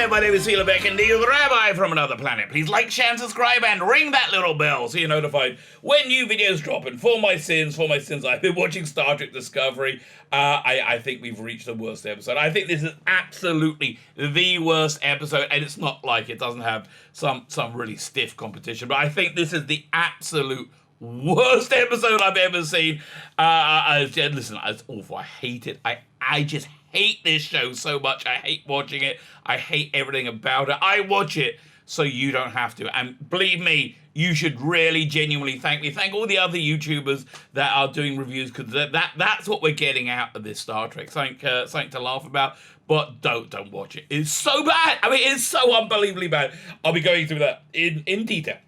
there, my name is Beck and the Rabbi from another planet. Please like, share, and subscribe, and ring that little bell so you're notified when new videos drop. And for my sins, I've been watching Star Trek Discovery. I think we've reached the worst episode. I think this is absolutely the worst episode, and it's not like it doesn't have some really stiff competition, but I think this is the absolute worst episode I've ever seen. Listen, it's awful. I hate it. I just hate this show so much. I hate watching it. I hate everything about it. I watch it so you don't have to. And believe me, you should really genuinely thank me. Thank all the other YouTubers that are doing reviews, because that's what we're getting out of this Star Trek. Something to laugh about. But don't watch it. It's so bad. I mean, it's so unbelievably bad. I'll be going through that in detail.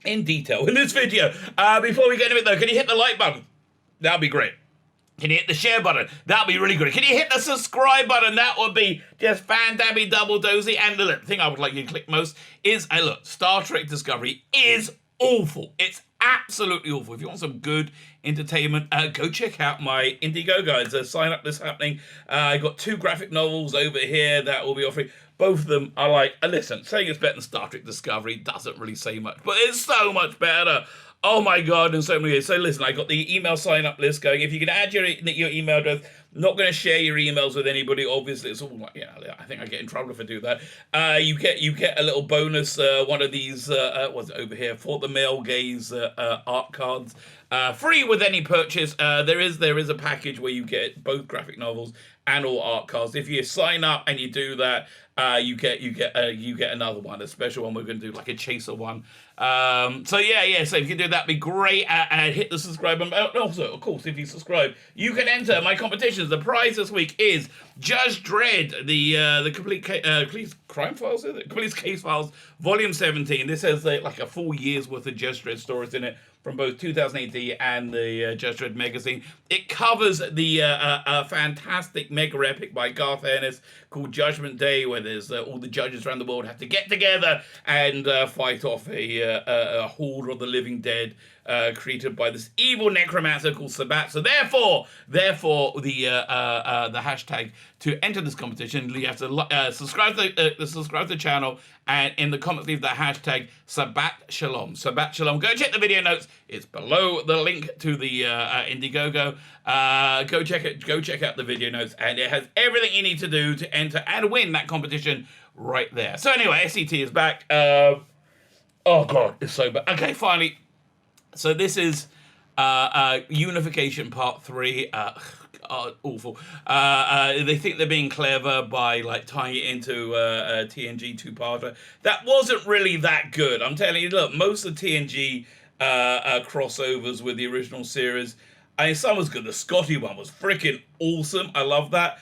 In this video. Before we get into it though, can you hit the like button? That'd be great. Can you hit the share button? That'd be really good. Can you hit the subscribe button? That would be just fan-dabby double dozy. And the thing I would like you to click most is, look, Star Trek Discovery is awful. It's absolutely awful. If you want some good entertainment, go check out my Indiegogo. There's a sign up list happening. I got 2 graphic novels over here that will be offering. Both of them are like, listen, saying it's better than Star Trek Discovery doesn't really say much, but it's so much better. Oh my God, in so many ways. So listen, I got the email sign-up list going. If you can add your email address, I'm not going to share your emails with anybody. Obviously, it's all like, I think I get in trouble if I do that. You get a little bonus, one of these, what's it over here, for the male gaze art cards. Free with any purchase. There is a package where you get both graphic novels and all art cards. If you sign up and you do that, you get another one, a special one. We're going to do like a chaser one. So yeah. So if you can do that, be great. And hit the subscribe button. Also, of course, if you subscribe, you can enter my competitions. The prize this week is Judge Dredd, the complete police crime files. Is it? Police case files, volume 17. This has like a full year's worth of Judge Dredd stories in it, from both 2018 and the Judge Dredd magazine. It covers the fantastic mega epic by Garth Ennis called Judgment Day, where there's all the judges around the world have to get together and fight off a horde of the living dead created by this evil necromancer called Sabat. So therefore, the hashtag to enter this competition, you have to subscribe to the channel, and in the comments leave the hashtag Sabat Shalom. Sabat Shalom. Go check the video notes. It's below the link to the Indiegogo. Go check out the video notes, and it has everything you need to do to enter and win that competition right there. So anyway, SCT is back. Oh God, it's so bad. Okay, finally. So this is Unification Part 3. Awful. They think they're being clever by like tying it into a TNG 2-parter. That wasn't really that good. I'm telling you, look, most of the TNG crossovers with the original series, I mean, some was good. The Scotty one was freaking awesome. I love that.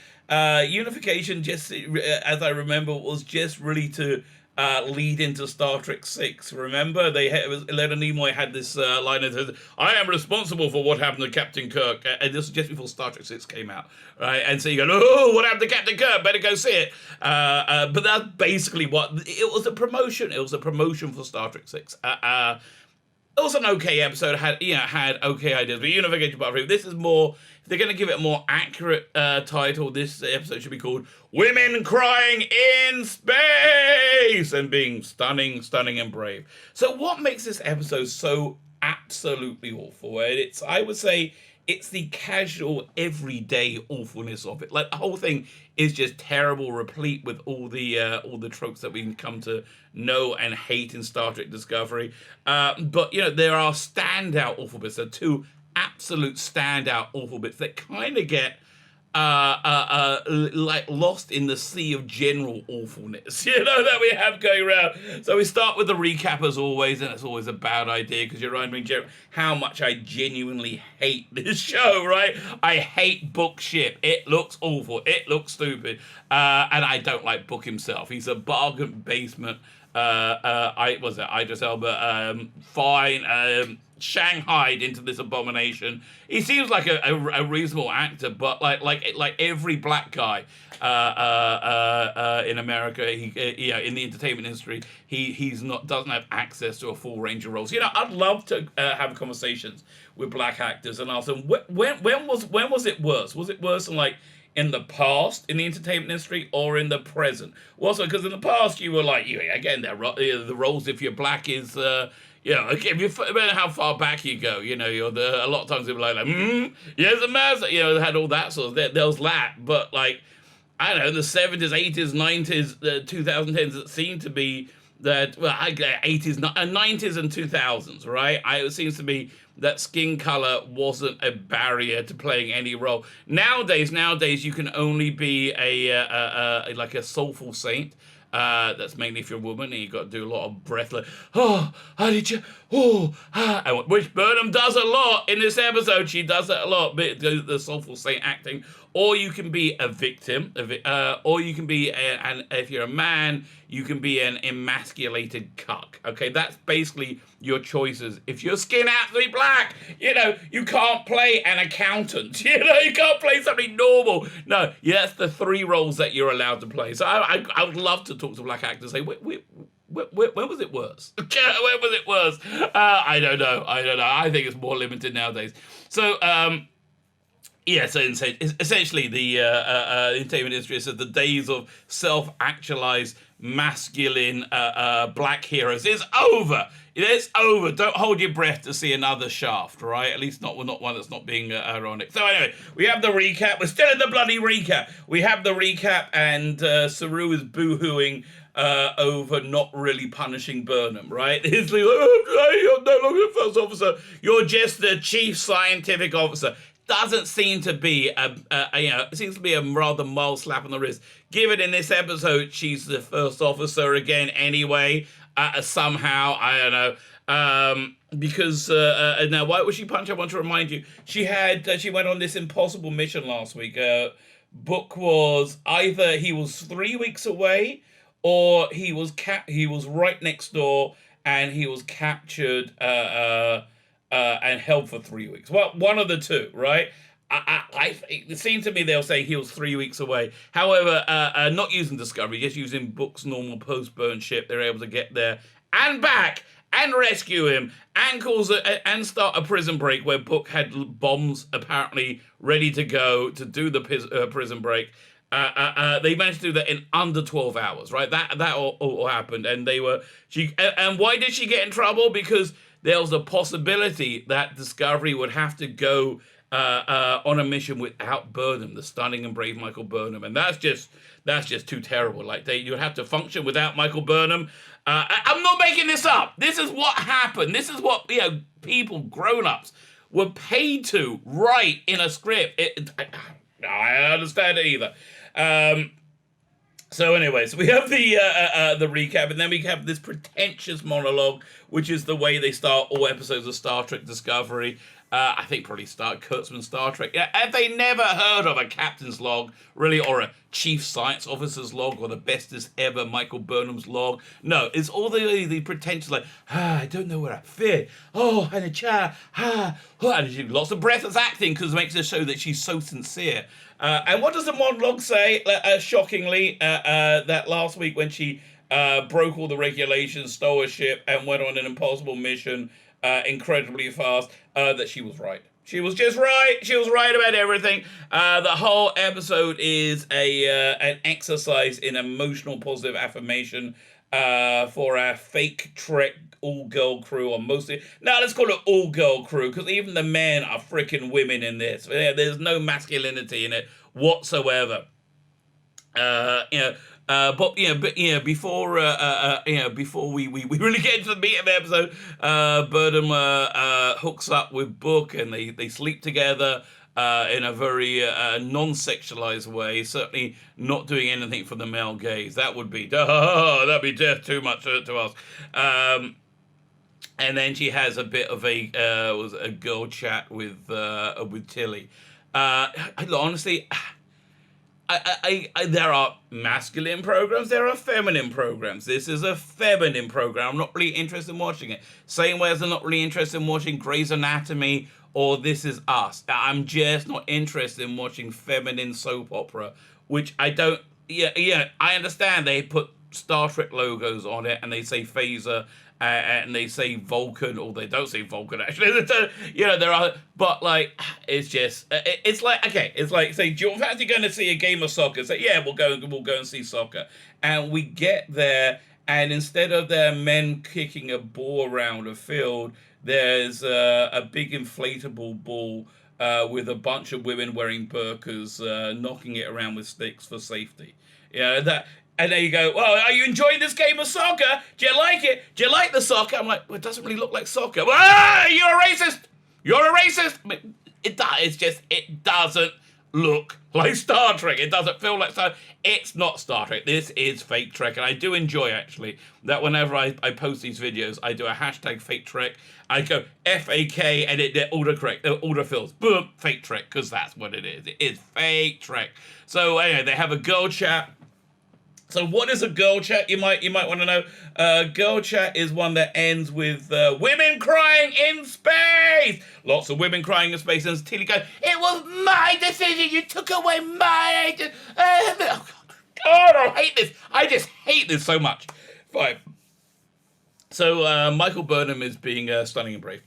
Unification, just as I remember, was just really to lead into Star Trek 6. Remember, Leonard Nimoy had this line that says, "I am responsible for what happened to Captain Kirk," and this was just before Star Trek 6 came out, right? And so you go, "Oh, what happened to Captain Kirk? Better go see it." But that's basically what it was. A promotion. It was a promotion for Star Trek 6. It was an okay episode. Had okay ideas, but Unification Part 3. This is more. If they're going to give it a more accurate title, this episode should be called "Women Crying in Space" and being stunning, and brave. So, what makes this episode so absolutely awful? I would say, it's the casual, everyday awfulness of it. Like, the whole thing is just terrible, replete with all the tropes that we've come to know and hate in Star Trek Discovery. But there are standout awful bits. There are 2 absolute standout awful bits that kind of get like lost in the sea of general awfulness, that we have going around. So we start with the recap as always, and it's always a bad idea because you're reminding how much I genuinely hate this show, right? I hate Book ship. It looks awful. It looks stupid. And I don't like Book himself. He's a bargain basement. Idris Elba, fine, shanghaied into this abomination. He seems like a reasonable actor, but like every black guy in America, in the entertainment industry, doesn't have access to a full range of roles. I'd love to have conversations with black actors and ask them when was it worse? Was it worse in like in the past in the entertainment industry or in the present? Also, because in the past you were like, again, the roles if you're black is. Okay, if no matter how far back you go, a lot of times people are yes, a man, they had all that sort of, there was that, but like, I don't know, the 70s, 80s, 90s, 2010s, it seemed to be that, 80s, 90s and 2000s, right? It seems to be that skin color wasn't a barrier to playing any role. Nowadays, you can only be like a soulful saint. That's mainly if you're a woman and you've got to do a lot of breath, like, oh, how did you, which Burnham does a lot in this episode. She does that a lot, but the soulful saint acting. Or you can be a victim, or you can be, if you're a man, you can be an emasculated cuck. Okay, that's basically your choices. If your skin happens to be black, you can't play an accountant. You can't play something normal. No, that's the 3 roles that you're allowed to play. So I would love to talk to black actors and say, when was it worse? When was it worse? I don't know. I think it's more limited nowadays. So, so essentially the entertainment industry said the days of self-actualized masculine black heroes is over. It's over. Don't hold your breath to see another Shaft, right? At least not one that's not being ironic. So anyway, we have the recap. We're still in the bloody recap. We have the recap, and Saru is boo-hooing over not really punishing Burnham, right? He's like, you're no longer the first officer. You're just the chief scientific officer. Doesn't seem to be it seems to be a rather mild slap on the wrist. Given in this episode, she's the first officer again anyway. Somehow, I don't know. Because now, why was she punched? I want to remind you, she went on this impossible mission last week. Book was either he was 3 weeks away, or he was right next door, and he was captured. And held for 3 weeks. Well, one of the two, right? It seemed to me they were saying he was 3 weeks away. However, not using Discovery, just using Book's normal post-burn ship, they're able to get there and back and rescue him and start a prison break where Book had bombs apparently ready to go to do the prison break. They managed to do that in under 12 hours, right? That all happened, and and why did she get in trouble? Because there was a possibility that Discovery would have to go on a mission without Burnham, the stunning and brave Michael Burnham, and that's just too terrible. Like you'd have to function without Michael Burnham. I'm not making this up. This is what happened. This is what people, grown-ups, were paid to write in a script. I don't understand it either. So anyway, we have the recap, and then we have this pretentious monologue, which is the way they start all episodes of Star Trek Discovery. I think probably Kurtzman's Star Trek. Yeah, have they never heard of a captain's log, really, or a chief science officer's log, or the bestest ever Michael Burnham's log? No, it's all the pretentious, like, I don't know where I fit. Oh, and a chair, and she lots of breathless acting because it makes her show that she's so sincere. And what does the monologue say? Shockingly, that last week when she broke all the regulations, stole a ship, and went on an impossible mission incredibly fast, that she was right. She was just right. She was right about everything. The whole episode is an exercise in emotional positive affirmation for our fake Trek all-girl crew, or mostly... Now, let's call it all-girl crew, because even the men are freaking women in this. There's no masculinity in it whatsoever. Before we really get into the meat of the episode, Burnham hooks up with Book, and they sleep together in a very non-sexualized way. Certainly not doing anything for the male gaze. That would be that'd be death too much to us. And then she has a bit of a girl chat with Tilly. Honestly, there are masculine programs, there are feminine programs. This is a feminine program. I'm not really interested in watching it. Same way as I'm not really interested in watching Grey's Anatomy or This Is Us. I'm just not interested in watching feminine soap opera, which I don't... Yeah, I understand they put Star Trek logos on it and they say phaser and they say Vulcan, or they don't say Vulcan actually. There are, but like it's just it's like, okay, it's like, say, do you fancy going to see a game of soccer? Say, yeah, we'll go and see soccer, and we get there, and instead of their men kicking a ball around a field, there's a big inflatable ball with a bunch of women wearing burqas knocking it around with sticks for safety. That. And there you go, well, are you enjoying this game of soccer? Do you like it? Do you like the soccer? I'm like, well, it doesn't really look like soccer. You're a racist! You're a racist! I mean, it doesn't look like Star Trek. It doesn't feel like Star Trek. It's not Star Trek. This is fake Trek. And I do enjoy, actually, that whenever I post these videos, I do a hashtag fake Trek. I go FAK, and they're autocorrect, autofills. Boom, fake Trek, because that's what it is. It is fake Trek. So anyway, they have a girl chat. So what is a girl chat? You might want to know. Girl chat is one that ends with women crying in space. Lots of women crying in space, and Tilly goes, "It was my decision. You took away my agent." Oh God, I hate this. I just hate this so much. Fine. So Michael Burnham is being stunning and brave.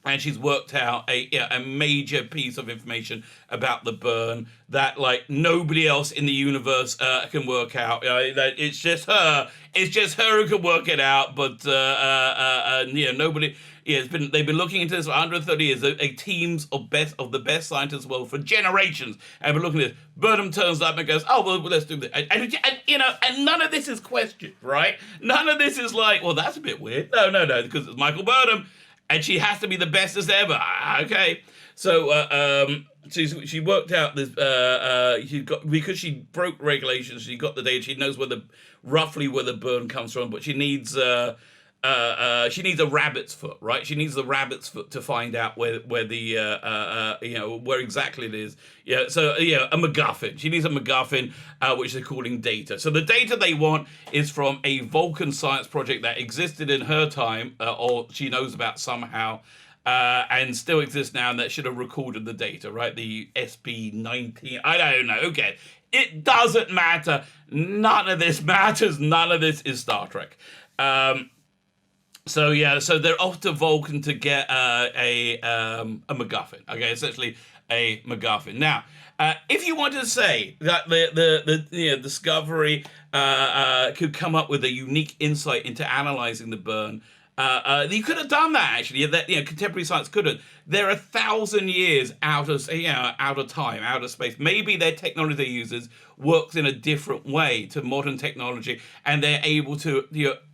And she's worked out a major piece of information about the burn that, like, nobody else in the universe can work out. That it's just her. It's just her who can work it out. But nobody. Yeah, they've been looking into this for 130 years. A teams of the best scientists in the world for generations have been looking at this. Burnham turns up and goes, "Oh, well, let's do this." And none of this is questioned, right? None of this is like, well, that's a bit weird. No, because it's Michael Burnham. And she has to be the best as ever. Okay, so she worked out this. Because she broke regulations. She got the data. She knows roughly where the burn comes from. But she needs a rabbit's foot, right? She needs the rabbit's foot to find out where exactly it is. Yeah, so a MacGuffin. She needs a MacGuffin, which they're calling data. So the data they want is from a Vulcan science project that existed in her time, or she knows about somehow, and still exists now, and that should have recorded the data, right? The SP-19. I don't know. Okay, it doesn't matter. None of this matters. None of this is Star Trek. So they're off to Vulcan to get a MacGuffin. Okay, essentially a MacGuffin. Now, if you want to say that the Discovery could come up with a unique insight into analyzing the burn, you could have done that actually. That contemporary science couldn't. They're 1,000 years out of time, out of space. Maybe their technology they uses works in a different way to modern technology, and they're able to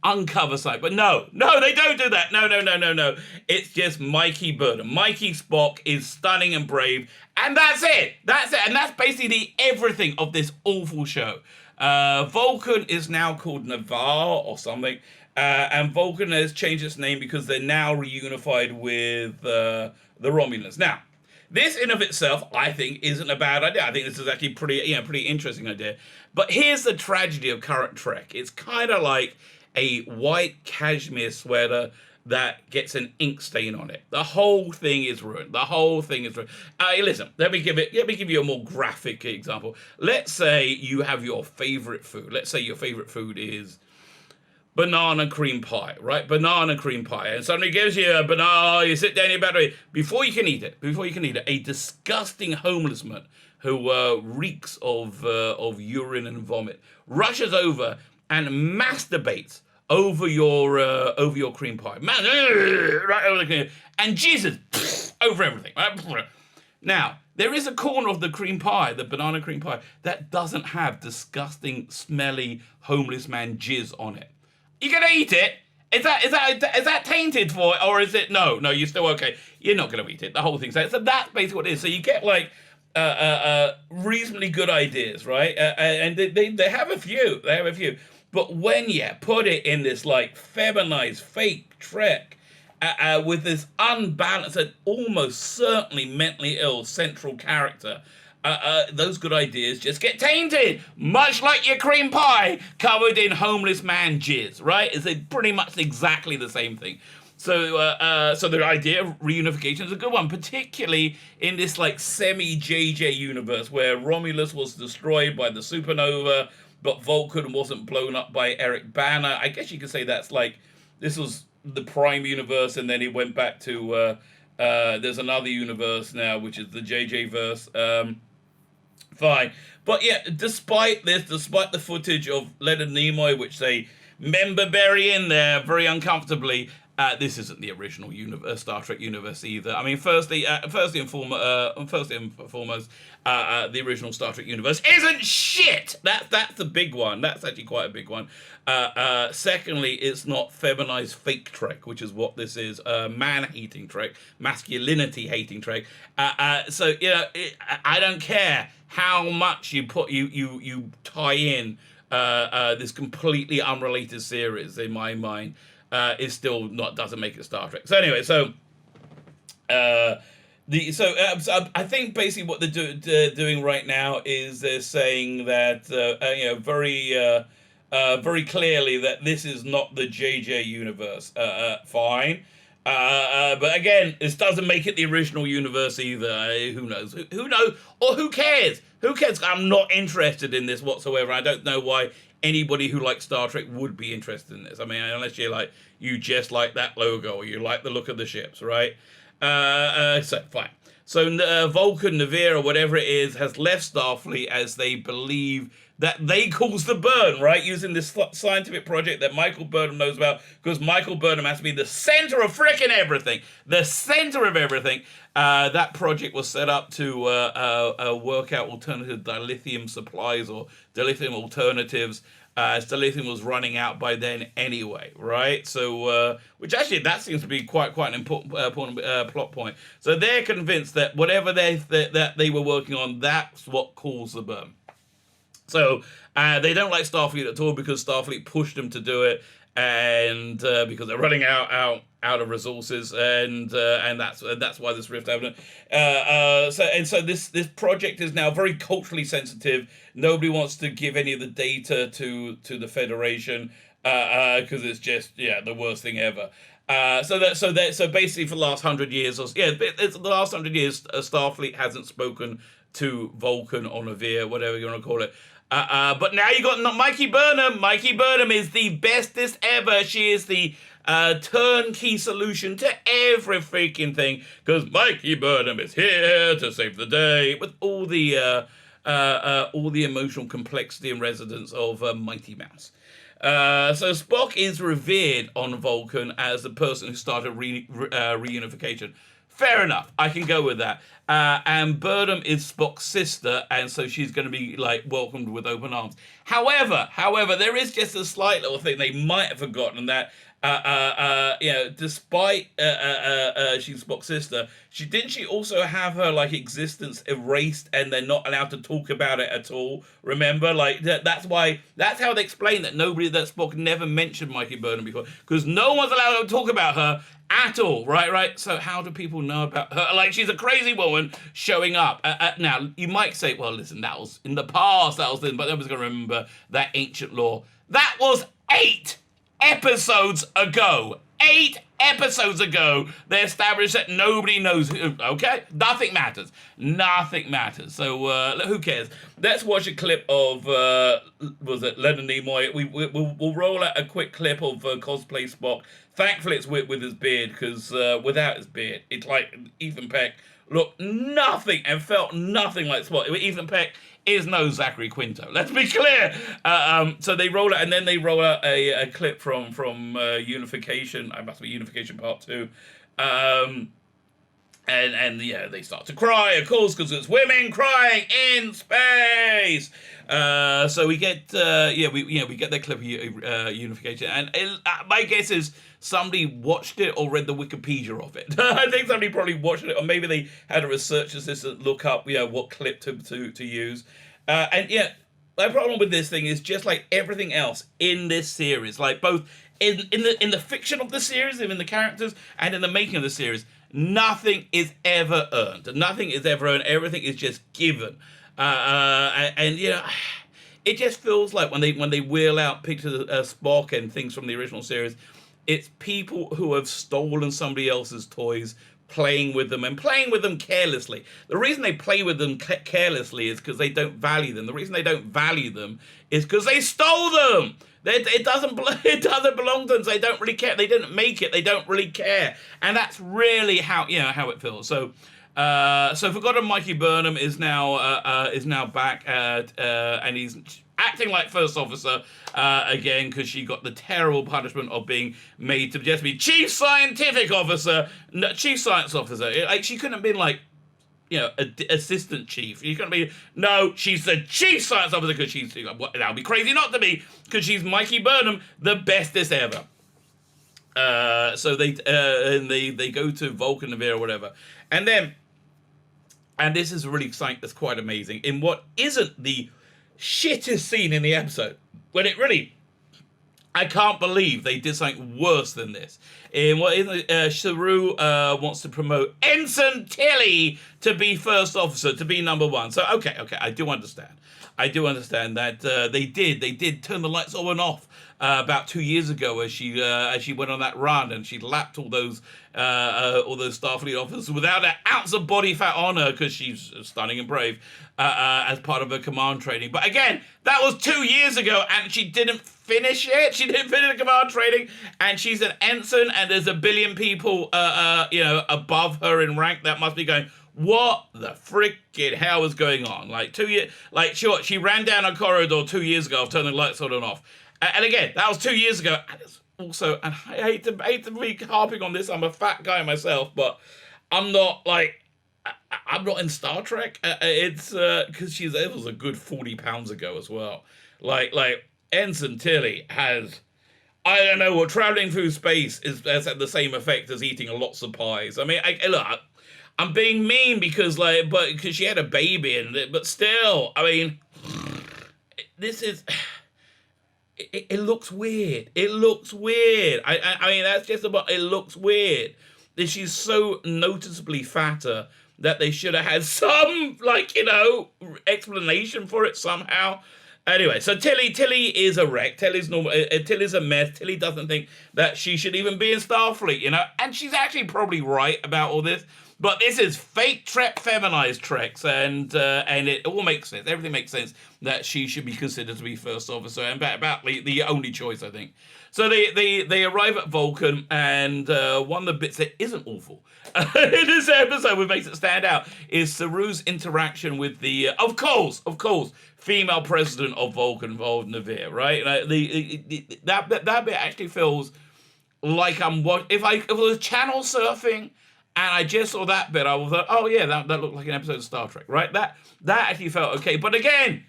uncover science. But no, they don't do that. No. It's just Mikey Burnham. Mikey Spock is stunning and brave, and that's it. And that's basically everything of this awful show. Vulcan is now called Navarre or something. And Vulcan has changed its name because they're now reunified with the Romulans. Now, this in of itself, I think, isn't a bad idea. I think this is actually pretty interesting idea. But here's the tragedy of current Trek. It's kind of like a white cashmere sweater that gets an ink stain on it. The whole thing is ruined. Listen, let me give you a more graphic example. Let's say you have your favorite food. Let's say your favorite food is banana cream pie, right? Banana cream pie. And somebody gives you a banana, you sit down, you better eat. Before you can eat it, a disgusting homeless man who reeks of urine and vomit rushes over and masturbates over your cream pie. Man, right over the cream, and Jesus, over everything. Right? Now, there is a corner of the cream pie, the banana cream pie, that doesn't have disgusting, smelly, homeless man jizz on it. You gonna eat it? Is that tainted for it, or is it no? You're still okay. You're not gonna eat it. The whole thing's so that's basically what it is. So you get like reasonably good ideas, right? And they have a few. But when you put it in this like feminized fake Trek with this unbalanced and almost certainly mentally ill central character, those good ideas just get tainted, much like your cream pie covered in homeless man jizz, right? It's pretty much exactly the same thing. So the idea of reunification is a good one, particularly in this like semi-JJ universe where Romulus was destroyed by the supernova, but Vulcan wasn't blown up by Eric Bana. I guess you could say that's like this was the Prime universe, and then it went back to there's another universe now, which is the JJ verse. Fine, but yeah, despite the footage of Leonard Nimoy, which they member bury in there very uncomfortably. This isn't the original Star Trek universe either. I mean, firstly and foremost, the original Star Trek universe isn't shit. That's the big one. That's actually quite a big one. Secondly, it's not feminized fake Trek, which is what this is. Man-hating Trek, masculinity-hating Trek. So I don't care how much you tie in this completely unrelated series. In my mind, is still doesn't make it Star Trek. So anyway, I think basically what they're doing right now is they're saying that very clearly that this is not the JJ universe. Fine. But again, this doesn't make it the original universe either. Who knows? Who knows? Or who cares? Who cares? I'm not interested in this whatsoever. I don't know why anybody who likes Star Trek would be interested in this. I mean, unless you just like that logo or you like the look of the ships, right? So fine. So Vulcan, Navier, or whatever it is, has left Starfleet as they believe that they caused the burn, right? Using this scientific project that Michael Burnham knows about, because Michael Burnham has to be the center of frickin' everything. The center of everything. That project was set up to work out alternative dilithium supplies or dilithium alternatives, as dilithium was running out by then anyway, right? So, which actually, that seems to be quite an important plot point. So they're convinced that whatever that they were working on, that's what caused the burn. So they don't like Starfleet at all because Starfleet pushed them to do it, and because they're running out of resources, and that's why this rift happened. So this project is now very culturally sensitive. Nobody wants to give any of the data to the Federation because it's just the worst thing ever. So basically for the last 100 years, Starfleet hasn't spoken to Vulcan or Navier, whatever you want to call it. But now you got Mikey Burnham. Mikey Burnham is the bestest ever. She is the turnkey solution to every freaking thing, because Mikey Burnham is here to save the day with all the emotional complexity and resonance of Mighty Mouse. So Spock is revered on Vulcan as the person who started reunification. Fair enough, I can go with that. And Burnham is Spock's sister, and so she's going to be welcomed with open arms. However, there is just a slight little thing they might have forgotten, that despite she's Spock's sister, she also have her existence erased, and they're not allowed to talk about it at all. Remember, that's how they explain that Spock never mentioned Mikey Burnham before, because no one's allowed to talk about her at all, right? So how do people know about her? She's a crazy woman showing up. Now, you might say, well, listen, that was in the past, but nobody's going to remember that ancient lore. That was 8 episodes ago. 8 episodes ago, they established that nobody knows who, okay? Nothing matters. So, who cares? Let's watch a clip of, Leonard Nimoy. We'll roll out a quick clip of cosplay Spock. Thankfully, it's with his beard, because without his beard, it's like Ethan Peck looked nothing and felt nothing like Spock. Ethan Peck is no Zachary Quinto. Let's be clear. So they roll out, and then they roll out a clip from Unification. I must be Unification Part 2. And they start to cry, of course, because it's women crying in space. So we get we get that clip of Unification, and my guess is somebody watched it or read the Wikipedia of it. I think somebody probably watched it, or maybe they had a research assistant look up what clip to use. My problem with this thing is, just like everything else in this series, both in the fiction of the series, in the characters, and in the making of the series, nothing is ever earned. Nothing is ever earned. Everything is just given. It just feels like when they wheel out pictures of Spock and things from the original series, it's people who have stolen somebody else's toys, playing with them and playing with them carelessly. The reason they play with them carelessly is because they don't value them. The reason they don't value them is because they stole them. It doesn't belong to them. So they don't really care. They didn't make it. They don't really care, and that's really how it feels. So, Forgotten Mikey Burnham is now back, and he's acting like first officer again because she got the terrible punishment of being made to just be chief scientific officer, chief science officer. Like she couldn't have been like, assistant chief. You couldn't be, no, she's the chief science officer because she's, that would be crazy not to be, because she's Mikey Burnham, the bestest ever. So they go to Vulcan Navarre or whatever. And this is really something that's quite amazing, in what isn't the shittest scene in the episode, when it really, I can't believe they did something worse than this. In what Saru wants to promote Ensign Tilly to be first officer, to be number one. So okay, I do understand that they did turn the lights on and off about 2 years ago as she went on that run and she lapped all those Starfleet officers without an ounce of body fat on her because she's stunning and brave as part of her command training. But again, that was 2 years ago and she didn't finish it. She didn't finish the command training, and she's an ensign, and there's a billion people above her in rank that must be going, what the freaking hell is going on? Like 2 years, like sure, she ran down a corridor 2 years ago, turning the lights on and off. And again, that was 2 years ago. And it's also, and I hate to be harping on this, I'm a fat guy myself, but I'm not in Star Trek. It's because it was a good 40 pounds ago as well. Like Ensign Tilly has, I don't know, what traveling through space has had the same effect as eating lots of pies. I mean, look, I'm being mean because she had a baby in it, but still, I mean, this is. It looks weird. It looks weird. I mean, that's just about. It looks weird. That she's so noticeably fatter that they should have had some, explanation for it somehow. Anyway, so Tilly is a wreck. Tilly's normal. Tilly's a mess. Tilly doesn't think that she should even be in Starfleet, and she's actually probably right about all this. But this is fake Trek, feminized Treks, and it all makes sense. Everything makes sense that she should be considered to be first officer, and about the only choice, I think. So they arrive at Vulcan, and one of the bits that isn't awful in this episode, what makes it stand out, is Saru's interaction with the, of course, female president of Vulcan, Navarre, right? That bit actually feels like I'm watching. If I was channel surfing and I just saw that bit, I was like, oh yeah, that looked like an episode of Star Trek, right? That actually felt okay. But again,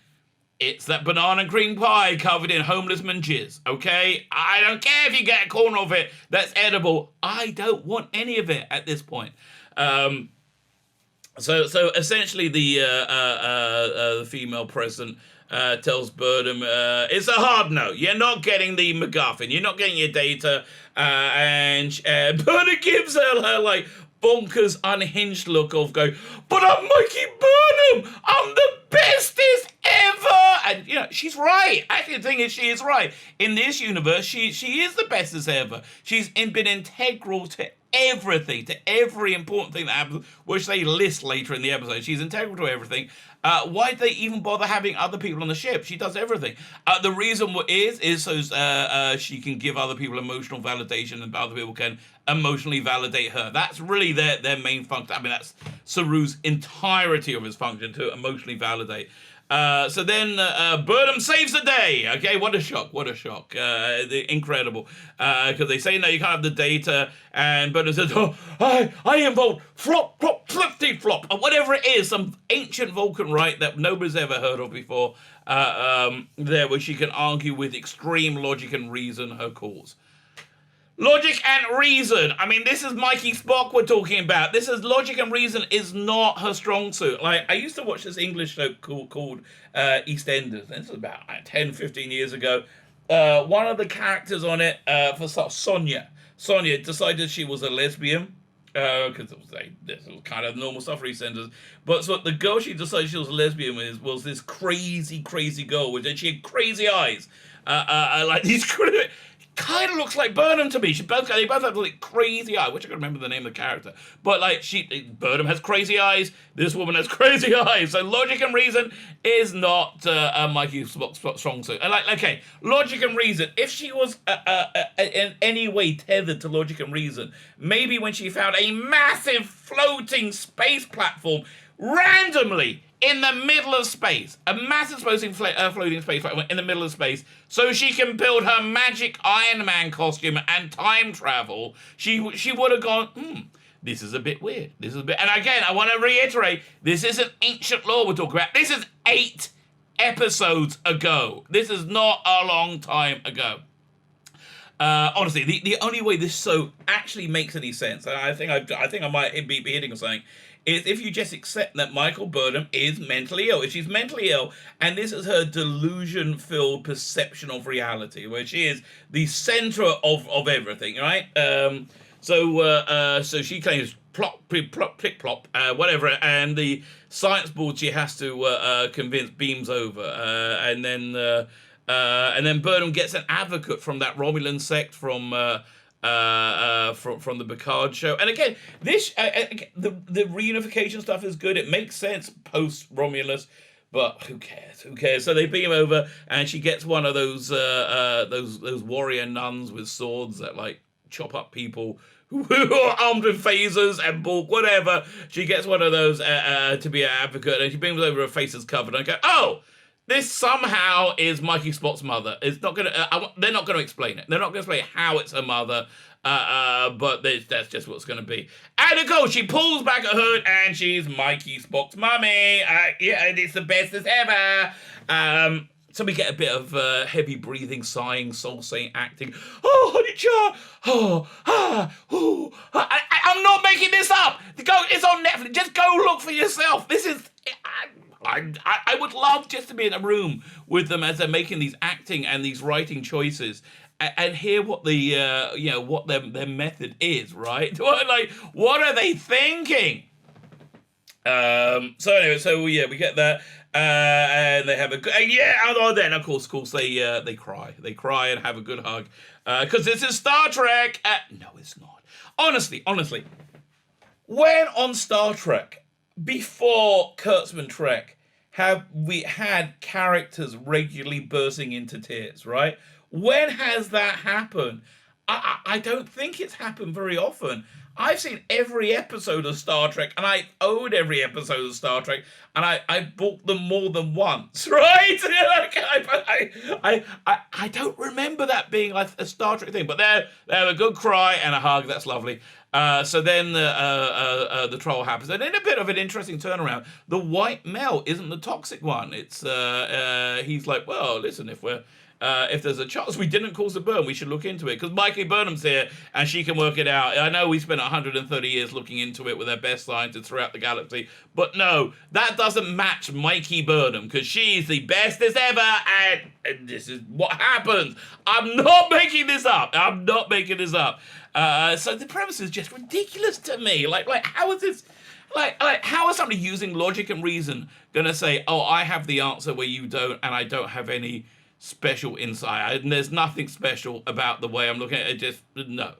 it's that banana and cream pie covered in homeless man jizz, okay? I don't care if you get a corner of it that's edible. I don't want any of it at this point. So essentially, the female president tells Burnham, it's a hard no. You're not getting the MacGuffin. You're not getting your data. And Burnham gives her like bonkers, unhinged look of going, but I'm Mikey Burnham. I'm the bestest ever. And she's right. Actually, the thing is, she is right. In this universe, she is the bestest ever. She's been integral to everything, to every important thing that happens, which they list later in the episode. She's integral to everything. Why did they even bother having other people on the ship? She does everything. The reason is so she can give other people emotional validation and other people can emotionally validate her. That's really their main function. I mean, that's Saru's entirety of his function, to emotionally validate. So then Burnham saves the day. Okay, what a shock. Incredible. Because they say, no, you can't have the data. And Burnham says, oh, I involved flop, flip-flop, or whatever it is, some ancient Vulcan rite that nobody's ever heard of before, there where she can argue with extreme logic and reason her cause. Logic and reason. I mean, this is Mikey Spock we're talking about. This is logic and reason is not her strong suit. Like, I used to watch this English show called EastEnders. This was about 10, 15 years ago. One of the characters on it, Sonia decided she was a lesbian. Because this was kind of normal stuff for EastEnders. But so the girl she decided she was a lesbian was this crazy girl. And she had crazy eyes. Like these kind of looks like Burnham to me. They both have like crazy eyes. I wish I could remember the name of the character. But like Burnham has crazy eyes. This woman has crazy eyes. So logic and reason is not Mikey Spock's strong suit. And like, okay, logic and reason. If she was in any way tethered to logic and reason, maybe when she found a massive floating space platform randomly in the middle of space, a massive floating space platform in the middle of space, so she can build her magic Iron Man costume and time travel, she would have gone, this is a bit weird. This is a bit, and again, I want to reiterate, this isn't ancient lore we're talking about. This is 8 episodes ago. This is not a long time ago. Honestly, the only way this show actually makes any sense, and I think I might be hitting something, is if you just accept that Michael Burnham is mentally ill. If she's mentally ill, and this is her delusion-filled perception of reality, where she is the center of everything, right? So she claims plop, plick, plop, whatever, and the science board she has to convince beams over, and then Burnham gets an advocate from that Romulan sect from the Picard show. And again, this the reunification stuff is good. It makes sense post Romulus, but who cares? Who cares? So they beam over, and she gets one of those warrior nuns with swords that like chop up people who are armed with phasers and bulk, whatever. She gets one of those to be an advocate, and she beams over, her face is covered. And I go, oh, this somehow is Mikey Spock's mother. It's not gonna. They're not gonna explain it. They're not gonna explain how it's her mother. But that's just what's gonna be. And of course, she pulls back her hood, and she's Mikey Spock's mummy. Yeah, and it's the bestest ever. So we get a bit of heavy breathing, sighing, soul-saying acting. Oh, honey child. I'm not making this up. It's on Netflix. Just go look for yourself. This is. I would love just to be in a room with them as they're making these acting and these writing choices, and hear what the what their method is, right? What are they thinking? So anyway, we get that, and they have a good and then of course they cry and have a good hug, because this is Star Trek. No, it's not. Honestly, when on Star Trek, before Kurtzman Trek, have we had characters regularly bursting into tears, right? When has that happened? I don't think it's happened very often. I've seen every episode of Star Trek, and I own every episode of Star Trek, and I bought them more than once, right? I don't remember that being like a Star Trek thing, but they have a good cry and a hug. That's lovely. So then the trial happens, and in a bit of an interesting turnaround, the white male isn't the toxic one. It's he's like, well, listen, if there's a chance we didn't cause a burn, we should look into it, because Mikey Burnham's here and she can work it out. I know we spent 130 years looking into it with our best scientists throughout the galaxy, but no, that doesn't match Mikey Burnham, because she's the bestest ever, and this is what happens. I'm not making this up. So the premise is just ridiculous to me. Like how is this? Like how is somebody using logic and reason gonna say, oh, I have the answer where you don't, and I don't have any special insight, and there's nothing special about the way I'm looking at it, just no.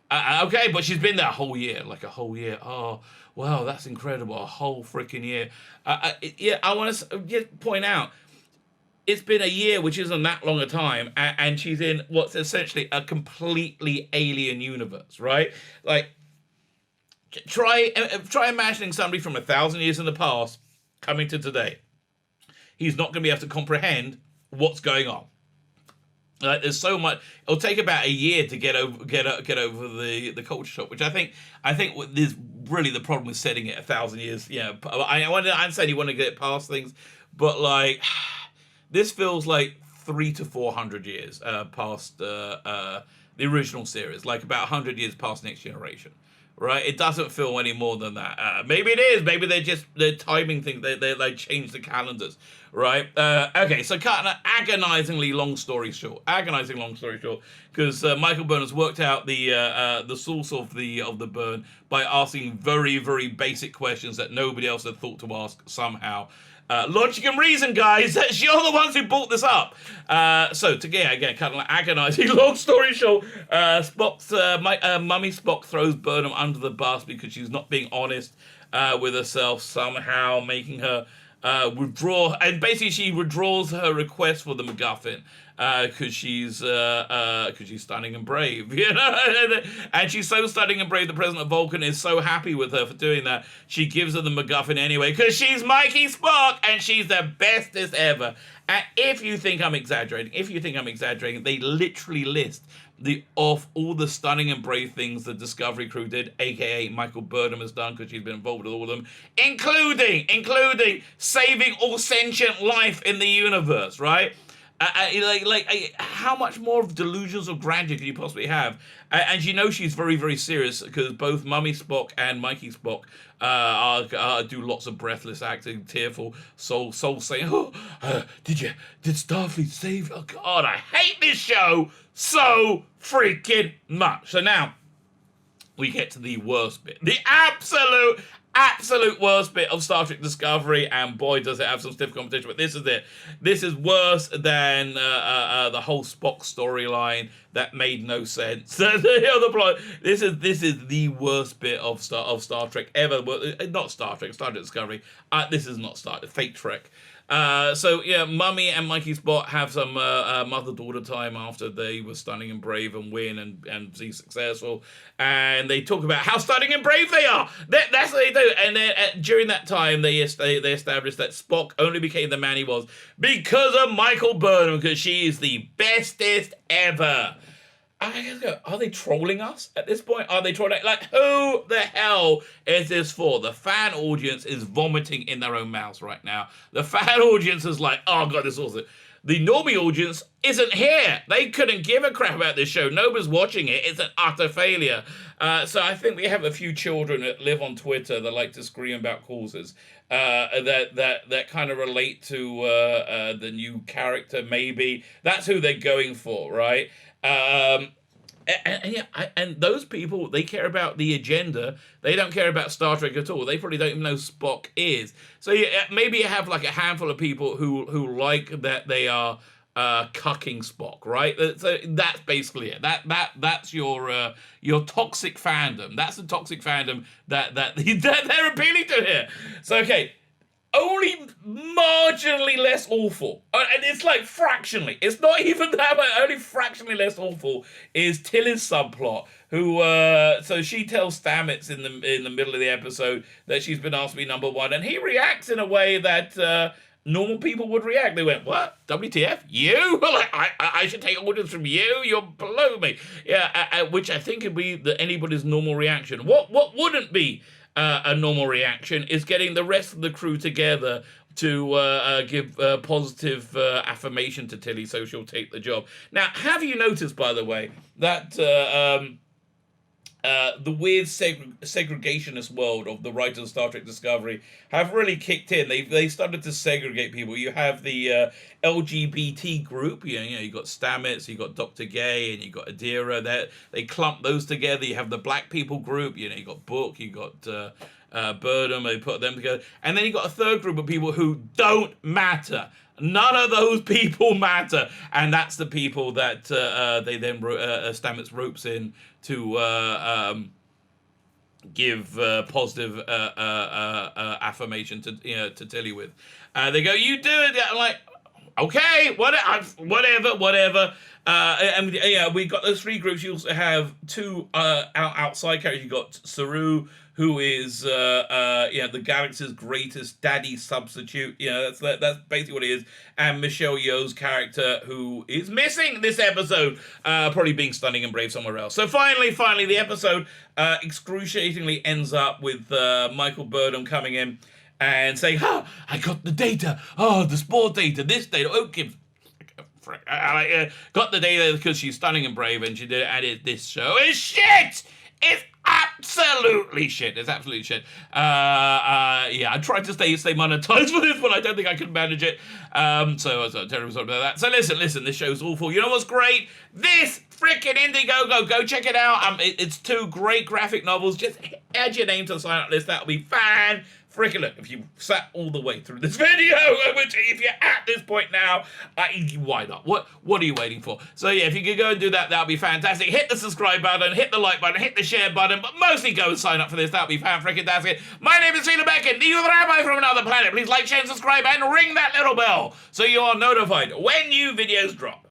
Okay, but she's been there a whole year. Oh, wow, that's incredible, a whole freaking year. I want to just point out, it's been a year, which isn't that long a time, and she's in what's essentially a completely alien universe, right? Like, try imagining somebody from 1,000 years in the past coming to today. He's not going to be able to comprehend what's going on. There's so much. It'll take about a year to get over the culture shock, which I think is really the problem with setting it 1,000 years. I'm saying you want to get past things, but like this feels like 300 to 400 years past the original series, like about 100 years past Next Generation. Right, it doesn't feel any more than that. Maybe it is. Maybe they're timing things. They change the calendars. Right. Okay. So, cut an agonizingly long story short, because Michael Burnham's worked out the source of the burn by asking very, very basic questions that nobody else had thought to ask somehow. Logic and reason, guys. You're the ones who brought this up. So, to get again, kind of like agonizing. Long story short, Mummy Spock throws Burnham under the bus because she's not being honest with herself, somehow making her withdraw. And basically, she withdraws her request for the MacGuffin because she's stunning and brave, you know. And she's so stunning and brave. The president of Vulcan is so happy with her for doing that. She gives her the MacGuffin anyway because she's Mikey Spock and she's the bestest ever. And if you think I'm exaggerating, they literally list all the stunning and brave things the Discovery crew did, aka Michael Burnham has done because she's been involved with all of them, including saving all sentient life in the universe, right? How much more of delusions of grandeur could you possibly have? And you know she's very, very serious because both Mummy Spock and Mikey Spock do lots of breathless acting, tearful, soul saying, did Starfleet save? Oh God, I hate this show so freaking much. So now we get to the worst bit, the absolute worst bit of Star Trek Discovery, and boy does it have some stiff competition, but this is it. This is worse than the whole Spock storyline that made no sense. The plot. This is the worst bit of Star Trek ever. Well, not Star Trek Discovery. This is not Fate Trek. So yeah, Mummy and Mikey Spock have some mother-daughter time after they were stunning and brave and win and be successful, and they talk about how stunning and brave they are. That's what they do. And then during that time, they established that Spock only became the man he was because of Michael Burnham, because she is the bestest ever. I gotta go, are they trolling us at this point? Are they trolling? Like, who the hell is this for? The fan audience is vomiting in their own mouths right now. The fan audience is like, oh God, this is awesome. The normie audience isn't here. They couldn't give a crap about this show. Nobody's watching it. It's an utter failure. So I think we have a few children that live on Twitter that like to scream about causes that kind of relate to the new character, maybe. That's who they're going for, right? And those people, they care about the agenda. They don't care about Star Trek at all. They probably don't even know Spock is. So maybe you have like a handful of people who like that they are cucking Spock, right? So that's basically it. That's your toxic fandom. That's the toxic fandom that they're appealing to here. So okay. Only marginally less awful, and it's like fractionally. It's not even that, but only fractionally less awful is Tilly's subplot. Who so she tells Stamets in the middle of the episode that she's been asked to be number one, and he reacts in a way that normal people would react. They went, "What? WTF? You? Like I should take orders from you? You're below me." Yeah, which I think would be anybody's normal reaction. What wouldn't be a normal reaction is getting the rest of the crew together to give positive affirmation to Tilly so she'll take the job. Now, have you noticed, by the way, that the weird segregationist world of the writers of Star Trek Discovery have really kicked in? They started to segregate people. You have the LGBT group. You got Stamets, you got Dr. Gay, and you got Adira. They clump those together. You have the black people group. You got Book, you got Burnham. They put them together, and then you got a third group of people who don't matter. None of those people matter, and that's the people that they then Stamets ropes in to give positive affirmation to Tilly with. They go, "You do it." I'm like, okay, whatever. And yeah, we got those three groups. You also have two outside characters. You got Saru, who is the galaxy's greatest daddy substitute. That's basically what it is. And Michelle Yeoh's character, who is missing this episode, probably being stunning and brave somewhere else. So finally, the episode excruciatingly ends up with Michael Burnham coming in and saying, I got the data. The spore data, this data. Okay, got the data because she's stunning and brave, and she did it, and this show is shit! It's absolutely shit. It's absolutely shit. I tried to stay monetized for this, but I don't think I could manage it. So I was terribly sorry about that. So listen, this show's awful. You know what's great? This freaking Indiegogo. Go check it out. It's two great graphic novels. Just add your name to the sign-up list. That'll be freaking look, if you sat all the way through this video, which if you're at this point now, why not? What are you waiting for? So yeah, if you could go and do that, that'd be fantastic. Hit the subscribe button, hit the like button, hit the share button, but mostly go and sign up for this. That'd be fan-freaking-tastic. My name is Beckett, the Rabbi from another planet. Please like, share, and subscribe, and ring that little bell so you are notified when new videos drop.